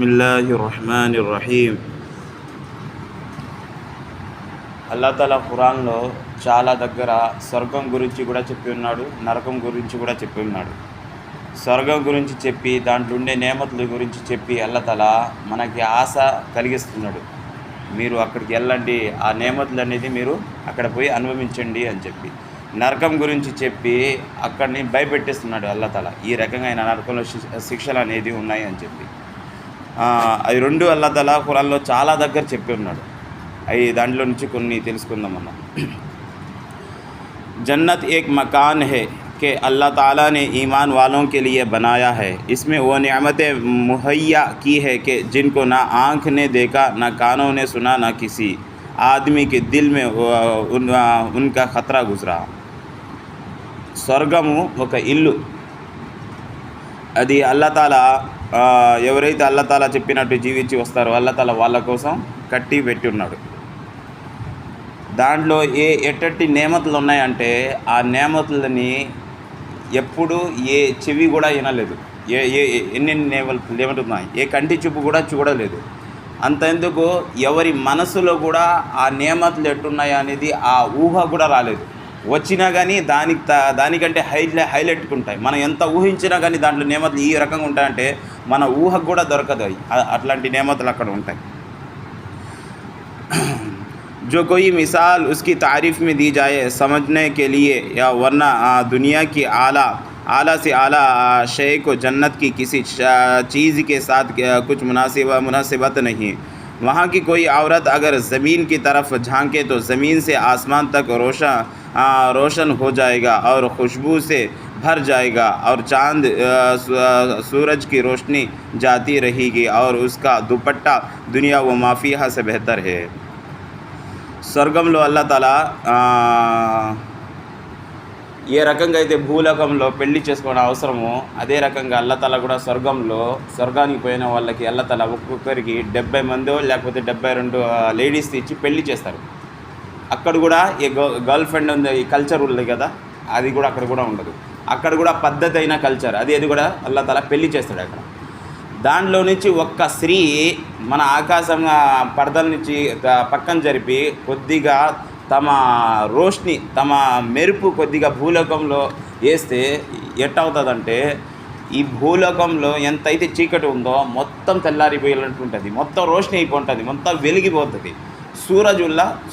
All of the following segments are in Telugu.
బిస్మిల్లాహిర్రహ్మానిర్రహీం. అల్లాహ్ తాలా ఖురాన్లో చాలా దగ్గర స్వర్గం గురించి కూడా చెప్పి ఉన్నాడు, నరకం గురించి కూడా చెప్పి ఉన్నాడు. స్వర్గం గురించి చెప్పి దాంట్లో ఉండే నేమతుల గురించి చెప్పి అల్లాహ్ తాలా మనకి ఆశ కలిగిస్తున్నాడు. మీరు అక్కడికి వెళ్ళండి, ఆ నేమతులు అనేది మీరు అక్కడ పోయి అనుభవించండి అని చెప్పి. నరకం గురించి చెప్పి అక్కడిని భయపెట్టిస్తున్నాడు అల్లాహ్ తాలా. ఈ రకంగా ఆయన నరకంలో శిక్షలు అనేది ఉన్నాయి అని చెప్పి. అవి రెండు అల్లాహ్ తాలా ఖురాన్లో చాలా దగ్గర చెప్పి ఉన్నాడు. అవి దాంట్లో నుంచి కొన్ని తెలుసుకుందాం మనం. जन्नत एक मकान है कि अल्लाह ताला ने ईमान वालों के लिए बनाया है। इसमें वो नेमतें मुहैया की है कि जिनको ना आँख ने देखा, ना कानों ने सुना, ना किसी आदमी के दिल में उनका ख़तरा गुजरा. స్వర్గము ఒక ఇల్లు. అది అల్లాహ్ తాలా ఎవరైతే అల్లాహ్ తాలా చెప్పినట్టు జీవించి వస్తారో అల్లాహ్ తాలా వాళ్ళ కోసం కట్టి పెట్టి ఉన్నాడు. దాంట్లో ఎట్టటి నేమతులు ఉన్నాయంటే ఆ నేమతులని ఎప్పుడు ఏ చెవి కూడా వినలేదు, ఎన్ని నేమతులు ఉన్నాయి, ఏ కంటి చూపు కూడా చూడలేదు. అంతెందుకు ఎవరి మనసులో కూడా ఆ నేమతులు ఎట్టున్నాయి అనేది ఆ ఊహ కూడా రాలేదు. వచ్చినా కానీ దానికంటే హైలైట్గా ఉంటాయి. మనం ఎంత ఊహించినా కానీ దాంట్లో నేమతులు ఈ రకంగా ఉంటాయంటే మన ఊహకు కూడా దొరకదు. అట్లాంటి నేమతులు అక్కడ ఉంటాయి. जो कोई मिसाल उसकी तारीफ़ में दी जाए समझने के लिए, या वरना दुनिया की आला से आला शय को जन्नत की किसी चीज़ के साथ कुछ मुनासिबत नहीं. वहाँ की कोई औरत अगर ज़मीन की तरफ झांके तो ज़मीन से आसमान तक रोशन हो जाएगा और खुशबू से भर जाएगा, और चाँद सूरज की रोशनी जाती रहेगी, और उसका दुपट्टा दुनिया व माफिया से बेहतर है. స్వర్గంలో అల్లాహ్ తాలా ఏ రకంగా అయితే భూలోకంలో పెళ్లి చేసుకోవడం అవసరమో అదే రకంగా అల్లాహ్ తాలా కూడా స్వర్గానికి పోయిన వాళ్ళకి అల్లాహ్ తాలా ఒక్కొక్కరికి 70 మందో లేకపోతే 72 లేడీస్ ఇచ్చి పెళ్లి చేస్తారు. అక్కడ కూడా ఈ గర్ల్ ఫ్రెండ్ ఉంది, ఈ కల్చర్ ఉంది కదా, అది కూడా అక్కడ కూడా ఉండదు. అక్కడ కూడా పద్ధతి అయిన కల్చర్ అది కూడా అల్లాహ్ తాలా పెళ్లి చేస్తాడు అక్కడ. దాంట్లో నుంచి ఒక్క స్త్రీ మన ఆకాశం పర్దల నుంచి పక్కన జరిపి కొద్దిగా తమ రోష్ని, తమ మెరుపు కొద్దిగా భూలోకంలో వేస్తే ఎట్టవుతుందంటే ఈ భూలోకంలో ఎంతైతే చీకటి ఉందో మొత్తం తెల్లారిపోయేటట్టు ఉంటుంది, మొత్తం రోషని అయిపోతుంది, మొత్తం వెలిగిపోతుంది.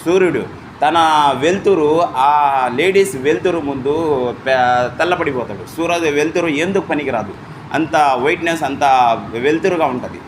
సూర్యుడు తన వెలుతురు ఆ లేడీస్ వెలుతురు ముందు తెల్లపడిపోతాడు. సూర్యుడు వెలుతురు ఎందుకు పనికిరాదు, అంత వైట్నెస్, అంత వెలుతురుగా ఉంటుంది.